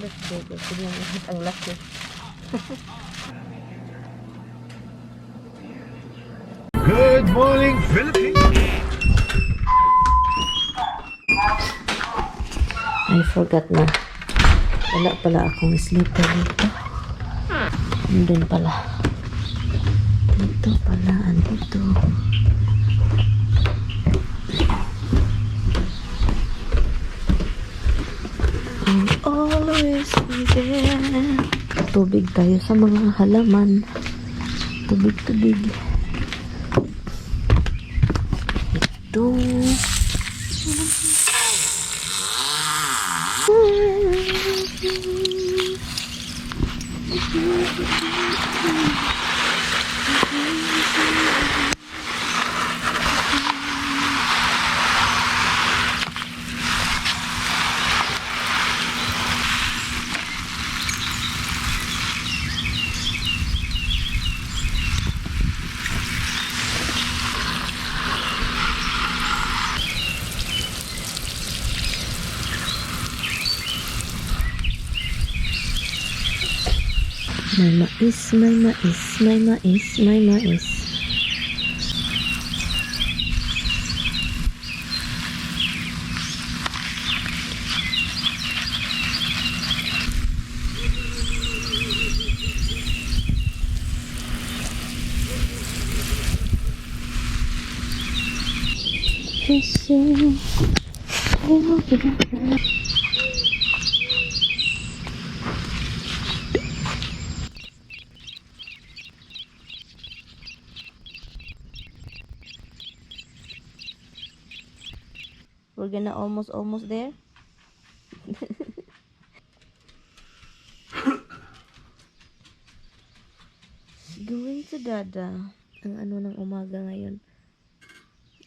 Let's go. Tingnan mo. Ang laki. Good morning, Philippines! I forgot na. Wala pala akong slipper dito. Andun pala. Dito pala. Andito. I'll always be there. Tubig tayo sa mga halaman. Tubig. Ito. May mais. We're gonna almost there. Going to Dada. Ang ano ng umaga ngayon.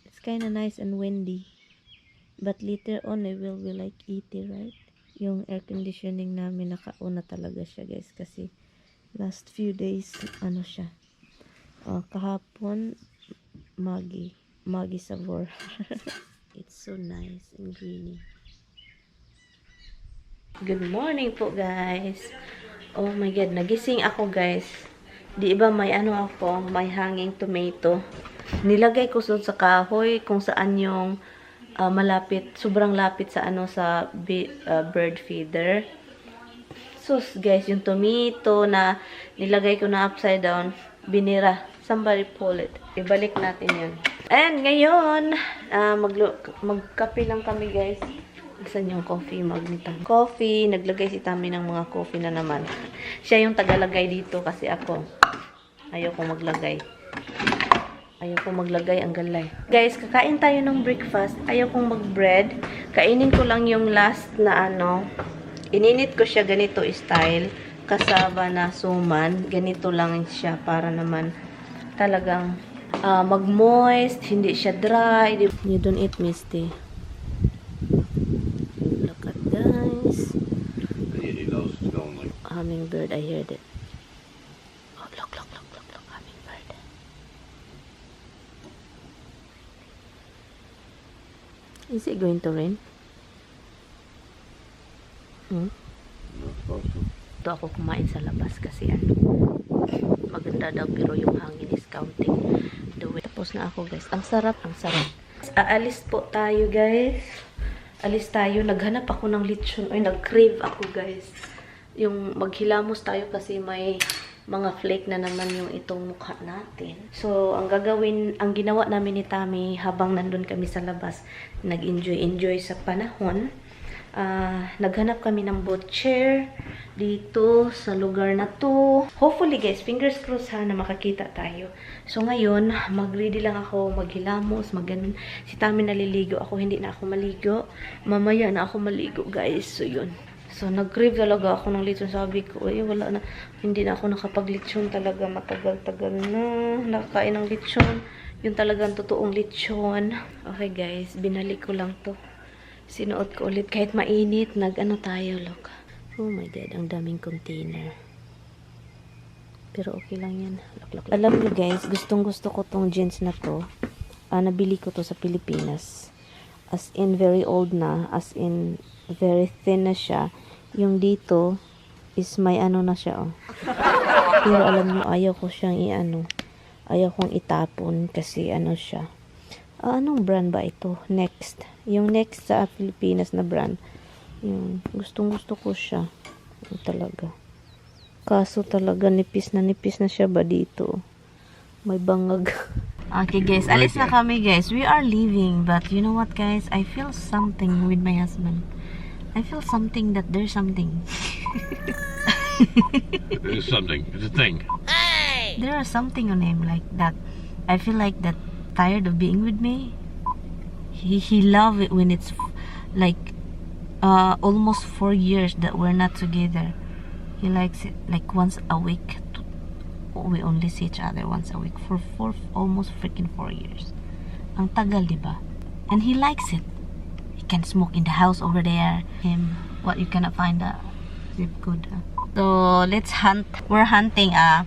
It's kinda nice and windy. But later on, it will be like 80, right? Yung air conditioning namin nakauna talaga siya, guys. Kasi last few days, ano siya. Kahapon, Maggie Savor. It's so nice and greeny. Good morning po, guys. Oh my God, nagising ako, guys. Di ba may ano ako, may hanging tomato. Nilagay ko sa kahoy kung saan yung malapit, sobrang lapit sa ano sa bird feeder. So, guys, yung tomato na nilagay ko na upside down, binira. Somebody pull it. Ibalik natin yun. And ngayon, magkape lang kami, guys. Saan yung coffee mug ni Tami? Coffee. Naglagay si Tami ng mga coffee na naman. Siya yung tagalagay dito kasi ako. Ayoko maglagay. Ang galay. Guys, kakain tayo ng breakfast. Ayokong mag-bread. Kainin ko lang yung last na ano. Ininit ko siya ganito style. Kasaba na suman. Ganito lang siya para naman talagang mag-moist. Hindi siya dry. You don't eat misty. Look at guys. Hummingbird, I heard it. Oh, look. Hummingbird. Is it going to rain? Ito ako kumain sa labas kasi ano, maganda daw pero yung hangin is counting the way. Tapos na ako, guys. Ang sarap. Aalis po tayo, guys. Alis tayo. Naghanap ako ng lechon. Ay, nag-crave ako, guys. Yung maghilamos tayo kasi may mga flake na naman yung itong mukha natin. So, ang ginawa namin ni Tami habang nandun kami sa labas, nag-enjoy sa panahon. Naghanap kami ng butcher dito sa lugar na to. Hopefully, guys, fingers crossed ha na makakita tayo. So, ngayon, mag-ready lang ako, maghilamos, magganon. Si Tami naliligo, ako hindi na ako maligo. Mamaya na ako maligo, guys. So, yun. So, nag-crave talaga ako ng lechon. Sabi ko, ay, wala na. Hindi na ako nakapag-lechon talaga. Matagal-tagal na. Nakakain ng lechon. Yung talagang totoong lechon. Okay, guys. Binalik ko lang to. Sinuot ko ulit. Kahit mainit, nag-ano tayo, look. Oh my God, ang daming container. Pero okay lang yan. Look. Alam niyo, guys, gustong-gusto ko tong jeans na to. Nabili ko to sa Pilipinas. As in, very old na. As in, very thin na siya. Yung dito is may ano na siya, oh. Pero alam nyo, ayaw ko siyang ayaw kong itapon kasi ano siya. Anong brand ba ito? Next. Yung Next sa Pilipinas na brand. Yung gustong-gusto ko siya. Talaga. Kaso talaga nipis na siya ba dito. May bangag. Okay guys, alis na kami guys. We are leaving, but you know what guys? I feel something with my husband. I feel something that there's something. There's something. It's a thing. There is something on him like that. I feel like that tired of being with me. He love it when it's like almost 4 years that we're not together. He likes it like once a week. We only see each other once a week for almost freaking 4 years. Ang tagal, diba? And he likes it. He can smoke in the house over there. What you cannot find zip code. So let's hunt. We're hunting a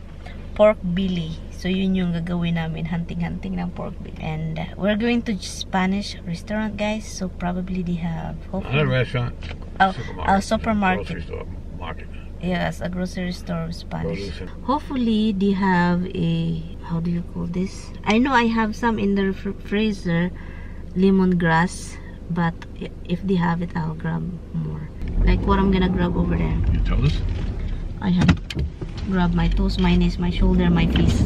pork belly. So yun yung gagawin namin, hunting ng pork belly. And we're going to Spanish restaurant guys. So probably they have Not a restaurant. A supermarket. Grocery store. Market. Yes, a grocery store Spanish. Produce. Hopefully they have a, how do you call this? I know I have some in the freezer, lemongrass, but if they have it, I'll grab more. Like what I'm gonna grab over there. You told us? I have grab my toes, my knees, my shoulder, my face.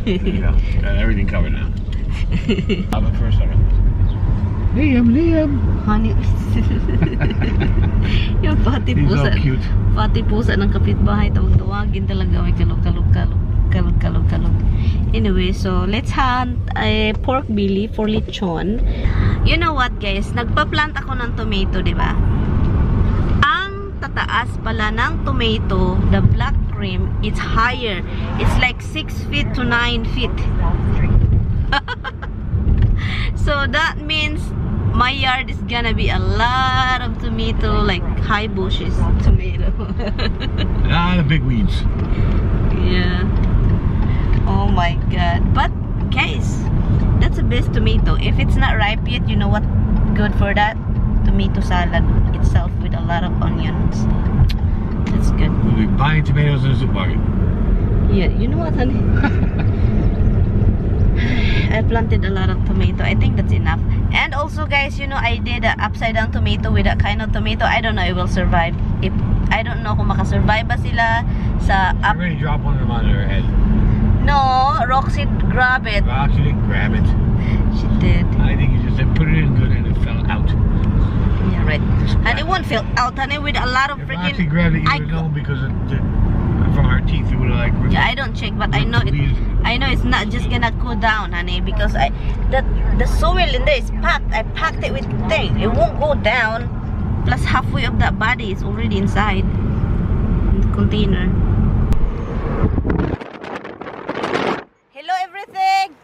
Yeah, got everything covered now. How about for a second? Liam. Honey. Yung pati He's pusa. so cute. Pati pusa ng kapitbahay. Tawag-tawagin talaga. May kalog. Anyway, so let's hunt a pork belly for lechon. You know what guys? Nagpa-plant ako ng tomato, di ba? Ang tataas pala ng tomato, the black cream, it's higher. It's like 6 feet to 9 feet. So that means my yard is gonna be a lot of tomato, like high bushes tomato. The big weeds. Yeah. Oh my god. But guys, that's the best tomato. If it's not ripe yet, you know what? Good for that? Tomato salad itself with a lot of onions. That's good. We'll be buying tomatoes in the supermarket. Yeah, you know what, honey? I planted a lot of tomato. I think that's enough. And also guys, you know, I did an upside down tomato with that kind of tomato. I don't know if it will survive. If I don't know kung makasurvive ba sila sa You already dropped one of them on her head. No, Roxy grab it. Roxy didn't grab it. She did. I think you just said put it in good and it fell out. Yeah, right. And it won't fall out, honey, with a lot of If freaking. Roxy grabbed it, you would know because from her teeth it would have like. Yeah, I don't check, but I know it. I know it's not just gonna cool down, honey, because the soil in there is packed. I packed it with thing. It won't go down. Plus halfway of that body is already inside the container. Hello, everything.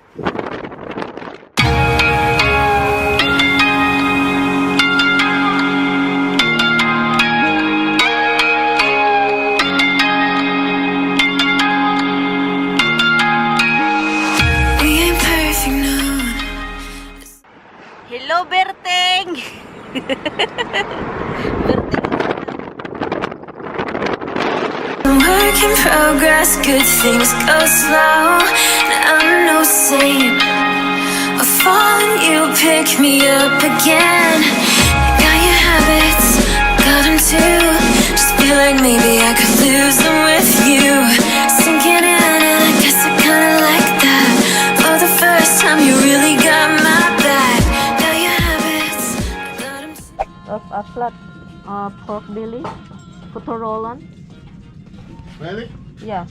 Hello, Berteng! Work in progress, good things go slow. I'm no saint. I fall and you pick me up again. Got your habits, got them too. Just feel like maybe I could lose them with you. Sinking in, and I guess I kinda like that. For the first time, you really got my back. Got your habits, got them too. Of a flat pork belly, put a roll on. Really? Yeah.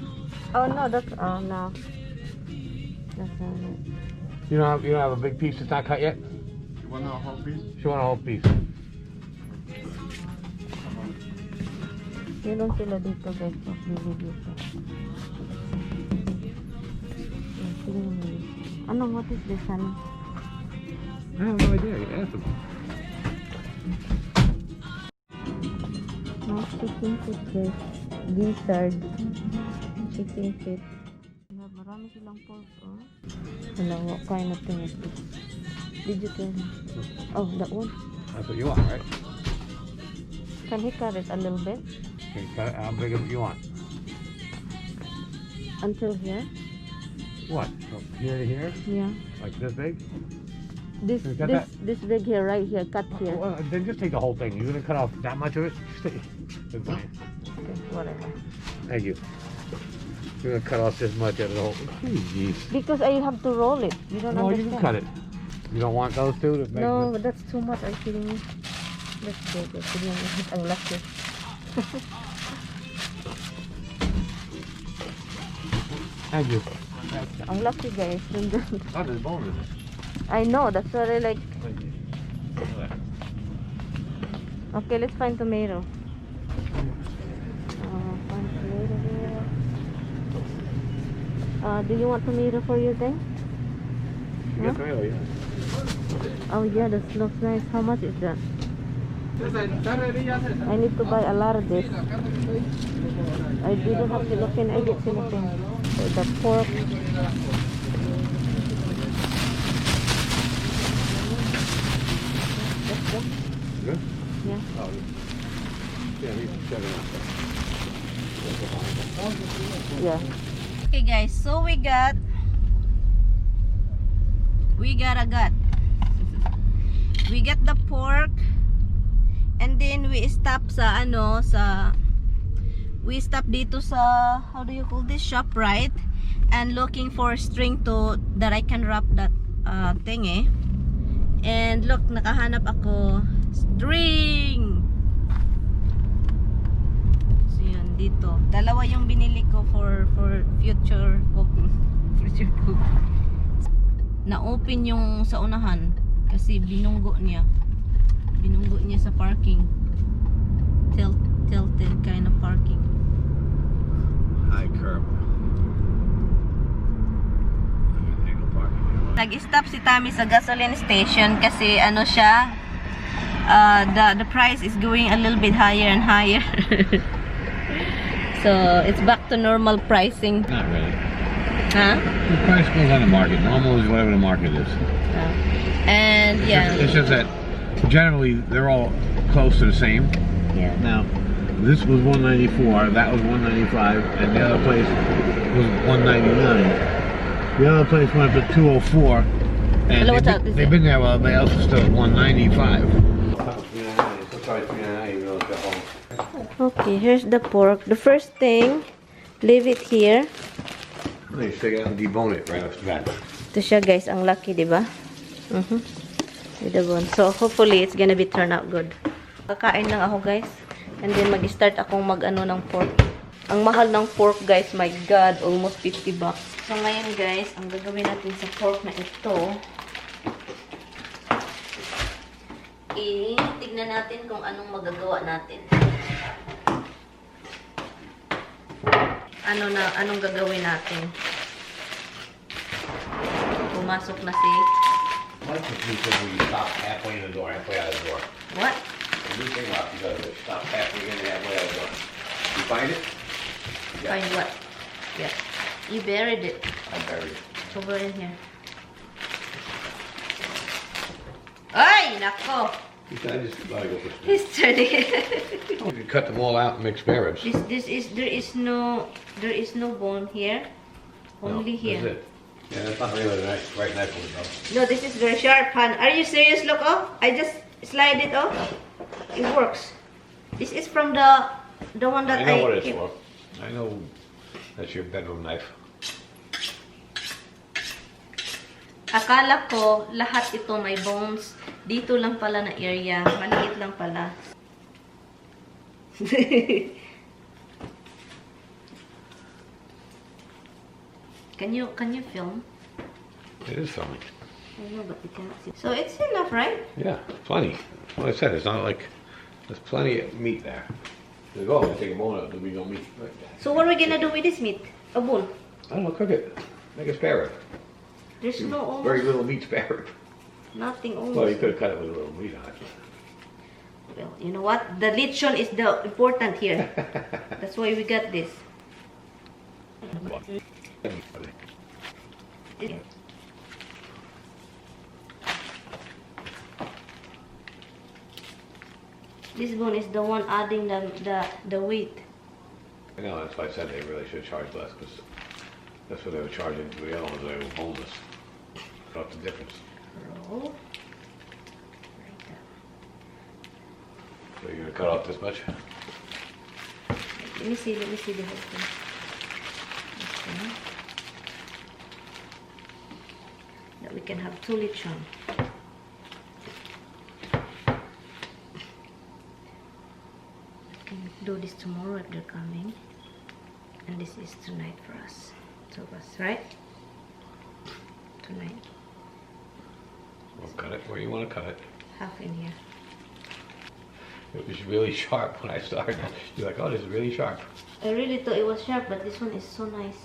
Oh no, that's no. That's not it. You don't have a big piece that's not cut yet? You want a whole piece? She want a whole piece. Yun sila dito guys, pork belly dito. Yan, tingnan mo yun. Ano, what is this, ano? I have no idea. You asked them. No, chicken feet guys. Gizzard. Chicken feet. Marami silang pork, oh. Hello, what kind of thing is this? Did you tell me? Oh, that one? That's what you want, right? Can he cut it a little bit? Okay, cut it. How big of it you want? Until here? What? From here to here? Yeah. Like this big? This You got this that? this big here, right here, cut here. Well, then just take the whole thing. You're gonna cut off that much of it? It's fine. Okay, whatever. Thank you. You're gonna cut off this much of the whole. Jeez. Because I have to roll it. You don't No, you understand. can cut it. You don't want those two to make No, the... but that's too much. Are you kidding me? Let's go. Ang laki. Thank you. Ang laki, guys. Oh, there's bone in it. I know. That's what I like. Thank you. Okay, let's find tomato. Find tomato here. Do you want tomato for your thing? You got tomato, yeah. Oh yeah, that looks nice. How much is that? I need to buy a lot of this. I didn't have to look in. I get anything. So the pork. Let's go. Good? Yeah. Oh, yeah, he's 7 up. Yeah. Okay guys, so we got the pork, and then we stop dito sa, how do you call this, shop, right? And looking for string to that I can wrap that thing and look, nakahanap ako string. So yun, dito dalawa yung binili ko for future cooking. Na-open yung sa unahan kasi binunggo niya sa parking. Tilted kind of parking. High curb. Nag-stop si Tammy sa gasoline station kasi ano siya, the price is going a little bit higher and higher. So it's back to normal pricing. Not really. Huh? The price goes on the market. Normal is whatever the market is. And yeah. It's just that generally they're all close to the same. Yeah. Now, this was 194, that was 195, and the other place was 199. The other place went up to 204, and Hello, what's up? they've been there while everybody else is still at 195. Okay, here's the pork. The first thing, leave it here. They take it out and debone it right off the bat. Ito siya guys, ang lucky, di ba? With the bone. So hopefully it's gonna be turn out good. Kakain lang ako guys, and then mag-start akong mag-ano ng pork. Ang mahal ng pork guys, my god, almost 50 bucks. So ngayon guys, ang gagawin natin sa pork na ito, tignan natin kung anong magagawa natin. Anong gagawin natin? Pumasok na si... What if you stop halfway in the door, halfway out of the door? What? The new thing off, you gotta stop halfway in and halfway out of the door. You find it? Yeah. Find what? Yeah. You buried it. I buried it. It's over in here. Ay! Nako! I just gotta go for He's turning. You can cut them all out and mix spare ribs. There is no bone here. Only here. That's it. Yeah, that's not really a right knife for it though. No, this is very sharp, Han. Are you serious? Look, oh, I just slide it off. It works. This is from the one that I know what it's keep. for. I know that's your bedroom knife. Akala ko lahat ito may bones. Dito lang pala na area. Maliit lang pala. Can you film? It is filming. I know, but you can't see. So it's enough, right? Yeah, plenty. Like I said, it's not like there's plenty of meat there. They go, we take a bone out, there'll be no meat. Right. So what are we gonna do with this meat? A bone? I don't know, cook it. Make a spare rib. There's no almost Very little meat spare rib. nothing almost. Well, you could have cut it with a little meat on it. Well, you know what? The lechon is the important here. That's why we got this. This one is the one adding the weight. I know, that's why I said they really should charge less, because that's what they were charging for the other ones, they were boneless. Cut off the difference. Roll. So you're gonna cut off this much? Let me see the whole thing. Okay. That we can have 2 lechon. Can do this tomorrow if they're coming. And this is tonight for us. 2 of us, right? Tonight. Well, cut it where you want to cut it. Half in here. It was really sharp when I started. You're like, oh, this is really sharp. I really thought it was sharp, but this one is so nice.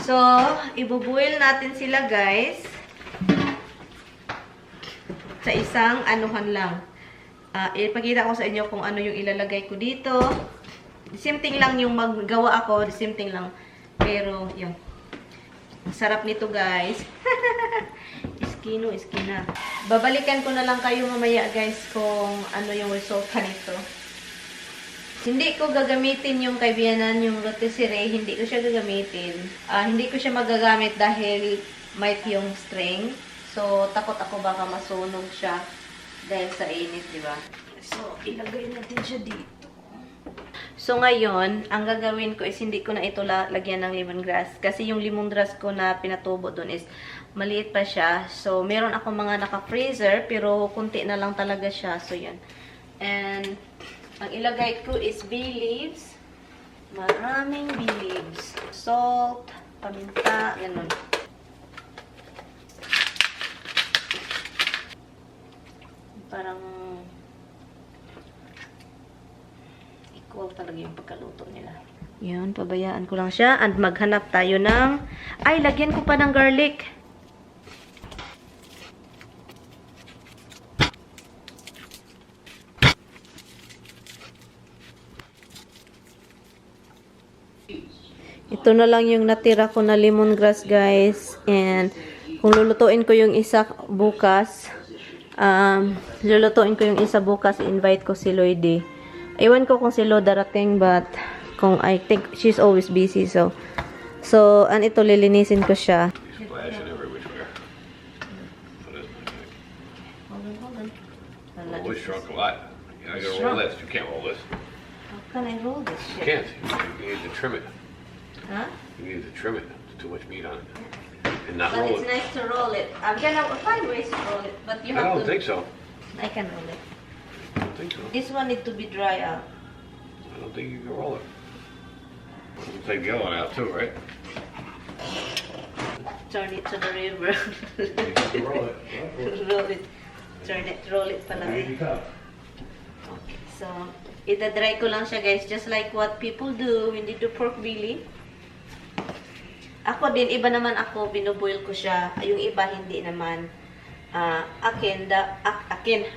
So, ibuboil natin sila, guys. Sa isang anuhan lang. Ipakita ko sa inyo kung ano yung ilalagay ko dito. The same thing lang yung maggawa ako. The same thing lang. Pero, yun. Ang sarap nito, guys. Iskina. Babalikan ko na lang kayo mamaya, guys, kung ano yung resulta nito. Hindi ko gagamitin yung kaibiyanan, yung rotisserie. Hindi ko siya gagamitin. Hindi ko siya magagamit dahil may yung string. So, takot ako baka masunog siya dahil sa init, di ba? So, ilagay natin siya dito. So, ngayon, ang gagawin ko is hindi ko na ito lagyan ng lemongrass. Kasi yung lemongrass ko na pinatubo doon is maliit pa siya. So, meron ako mga naka-freezer, pero kunti na lang talaga siya. So, yan. And, ang ilagay ko is bay leaves. Maraming bay leaves. Salt, paminta, ganun. Parang equal talaga yung pagkaluto nila. Yan, pabayaan ko lang siya. And maghanap tayo ng... Ay, lagyan ko pa ng garlic. Ito na lang yung natira ko na lemongrass, guys. And kung lulutuin ko yung isa bukas, lulutuin ko yung isa bukas, invite ko si Lloydie. Ewan ko kung si Lo darating, but kung I think she's always busy, so ito lilinisin ko siya. Splashing every which way. That is my thing. Hold on. Oh, it's shrunk a lot. You gotta roll this. You can't roll this. How can I roll this You shit? can't. You need to trim it. Huh? You need to trim it. There's too much meat on it. And not But roll it's it. nice to roll it. I'm gonna find ways to roll it, but you I have don't to... think so. I can roll it. I don't think so. This one need to be dry out. I don't think you can roll it. You take the other one out too, right? Turn it to the river. You can roll it. Roll it. Roll it pala. Easy cup. Okay, so, ita-dry ko lang siya, guys, just like what people do when they do pork belly. Ako din, iba naman ako, binuboil ko siya. Yung iba, hindi naman.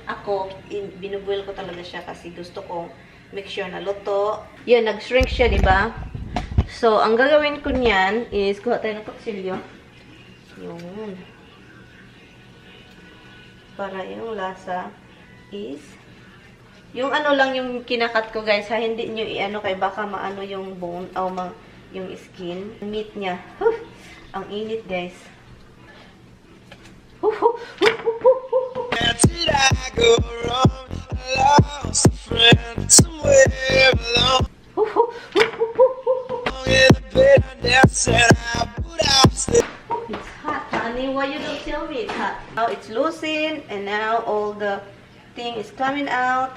Ako, binuboil ko talaga siya kasi gusto kong make sure na luto. Yun, nag-shrink siya, di ba? So, ang gagawin ko niyan is, kuha tayo ng kutsilyo. Yun. Para yung lasa is, yung ano lang yung kinakat ko, guys, ha? Hindi nyo i-ano kay baka maano yung bone, o yung skin. Meat niya. Ang init, guys. Did I go wrong? I lost a friend somewhere along in the bed. I never said I would have slept. It's hot, honey. Why you don't tell me it's hot? Now it's loosened, and now all the thing is coming out.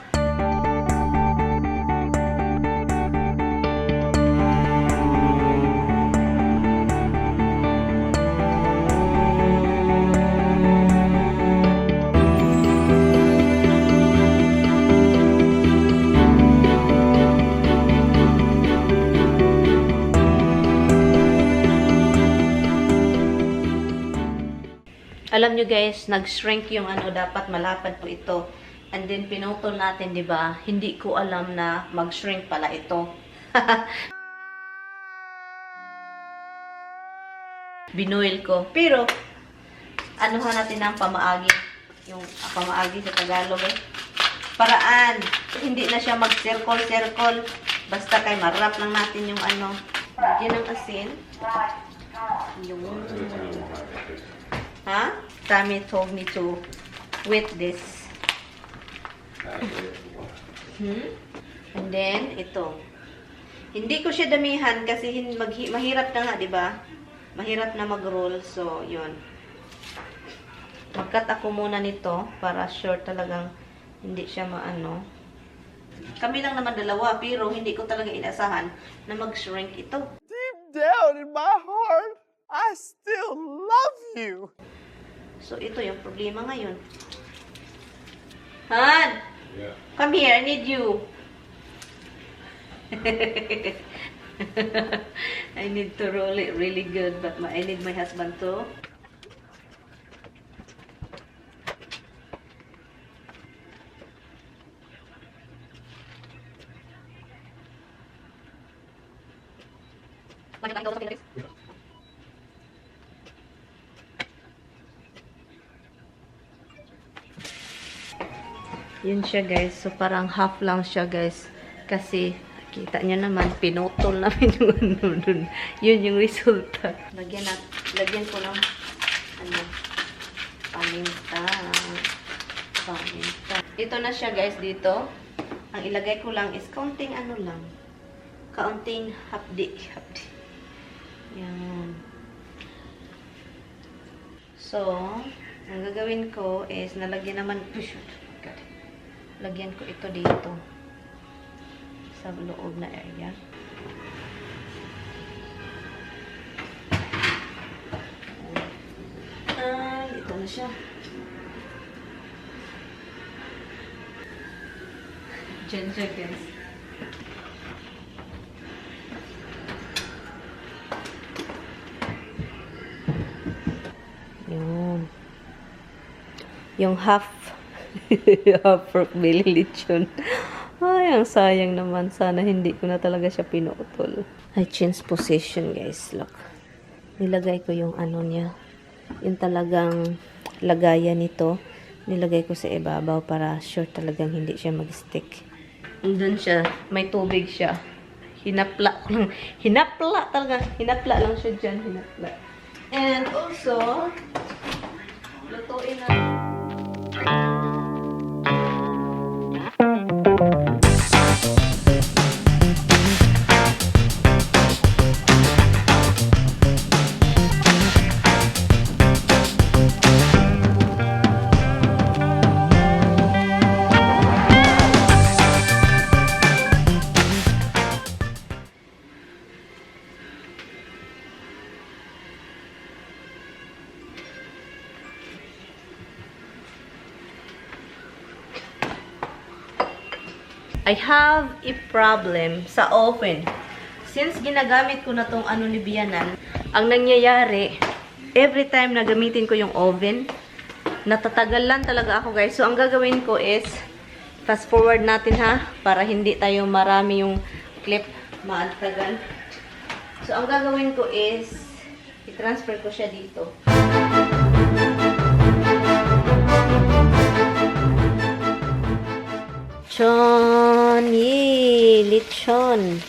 Alam nyo, guys, nag-shrink yung ano, dapat malapad po ito. And then, pinutol natin, di ba? Hindi ko alam na mag-shrink pala ito. Binuil ko. Pero, anuhan natin ng pamaagi. Yung pamaagi sa Tagalog, eh. paraan. Hindi na siya mag-circle-circle. Basta kay marap lang natin yung ano. Lagyan ng asin. Yung... Ha? Tammy told me to whip this. And then, ito. Hindi ko siya damihan kasi mahirap na nga, di ba? Mahirap na mag-roll. So, yun. Mag-cut ako muna nito para sure talagang hindi siya maano. Kami lang naman dalawa, pero hindi ko talaga inasahan na mag-shrink ito. Deep down in my heart, I still love you. So, ito yung problema ngayon. Han! Yeah. Come here, I need you. I need to roll it really good, but I need my husband to. Yun siya guys. So parang half lang siya guys. Kasi kita niya naman pinutol namin yung ano dun. Yun yung resulta. Lagyan ko ng ano, paminta. Ito na siya guys dito. Ang ilagay ko lang is kaunting ano lang. Kaunting hapdi. Yan. So, ang gagawin ko is nalagyan naman, lagyan ko ito dito sa loob na area. Ito na siya. Diyan siya guys. Yun. Yung half pork belly lechon. Ay, ang sayang naman. Sana hindi ko na talaga siya pinutol. I change position, guys. Look. Nilagay ko yung ano niya. Yung talagang lagayan nito. Nilagay ko sa ibabaw para sure talagang hindi siya mag-stick. Doon siya. May tubig siya. Hinapla lang. Hinapla talaga. Hinapla lang siya dyan. Hinapla. And also, lutuin na. I have a problem sa oven. Since ginagamit ko na tong ano ni Biyanan, ang nangyayari, every time na gamitin ko yung oven, natatagalan talaga ako guys. So, ang gagawin ko is, fast forward natin ha, para hindi tayo marami yung clip maantagan. So, ang gagawin ko is, i-transfer ko siya dito. Lechon.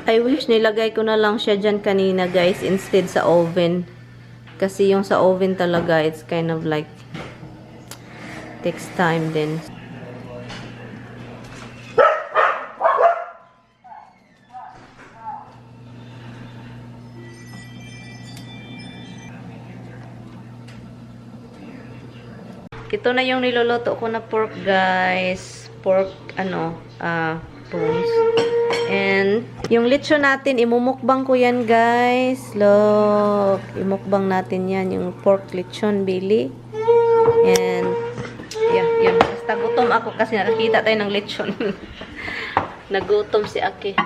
I wish nilagay ko na lang siya dyan kanina guys instead sa oven. Kasi yung sa oven talaga it's kind of like takes time din. Ito na yung niluluto ko na pork, guys. Pork, bones. And, yung lechon natin, imumukbang ko yan, guys. Look. Imukbang natin yan, yung pork lechon belly. And, yeah, yun. Basta gutom ako kasi nakakita tayo ng lechon. Nagutom si Aki.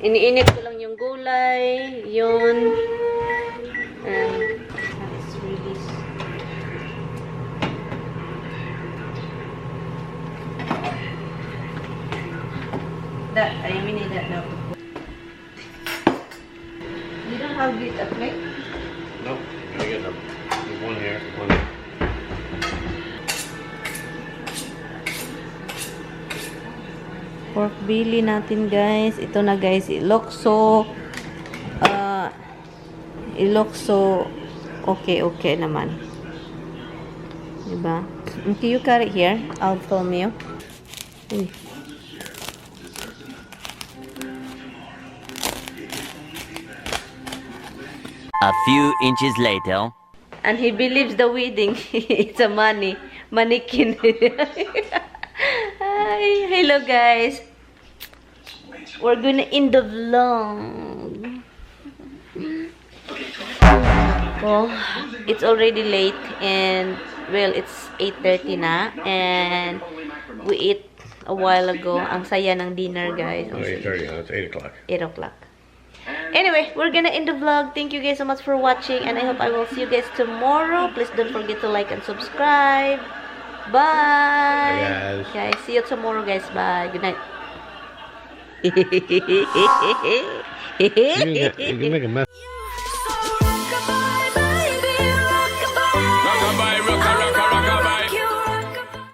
Iniinit ko lang yung gulay. Yun. And, that. We need that now. You don't have this at plate? Nope. I get them. There's one here. One here. Pork belly natin, guys. Ito na, guys. It looks so okay naman. Diba? Okay, you cut it here. I'll film you. Uy. A few inches later. And he believes the wedding. It's a mannequin. Hi, hello guys. We're gonna end the vlog. Well, it's already late and well, it's 8:30 na and we ate a while ago. Ang saya ng dinner, guys. Oh, 8:30. It's 8 o'clock. 8 o'clock. Anyway, we're gonna end the vlog. Thank you guys so much for watching and I hope I will see you guys tomorrow. Please don't forget to like and subscribe. Bye. Bye, guys. Guys, see you tomorrow, guys. Bye. Good night. You can make a mess.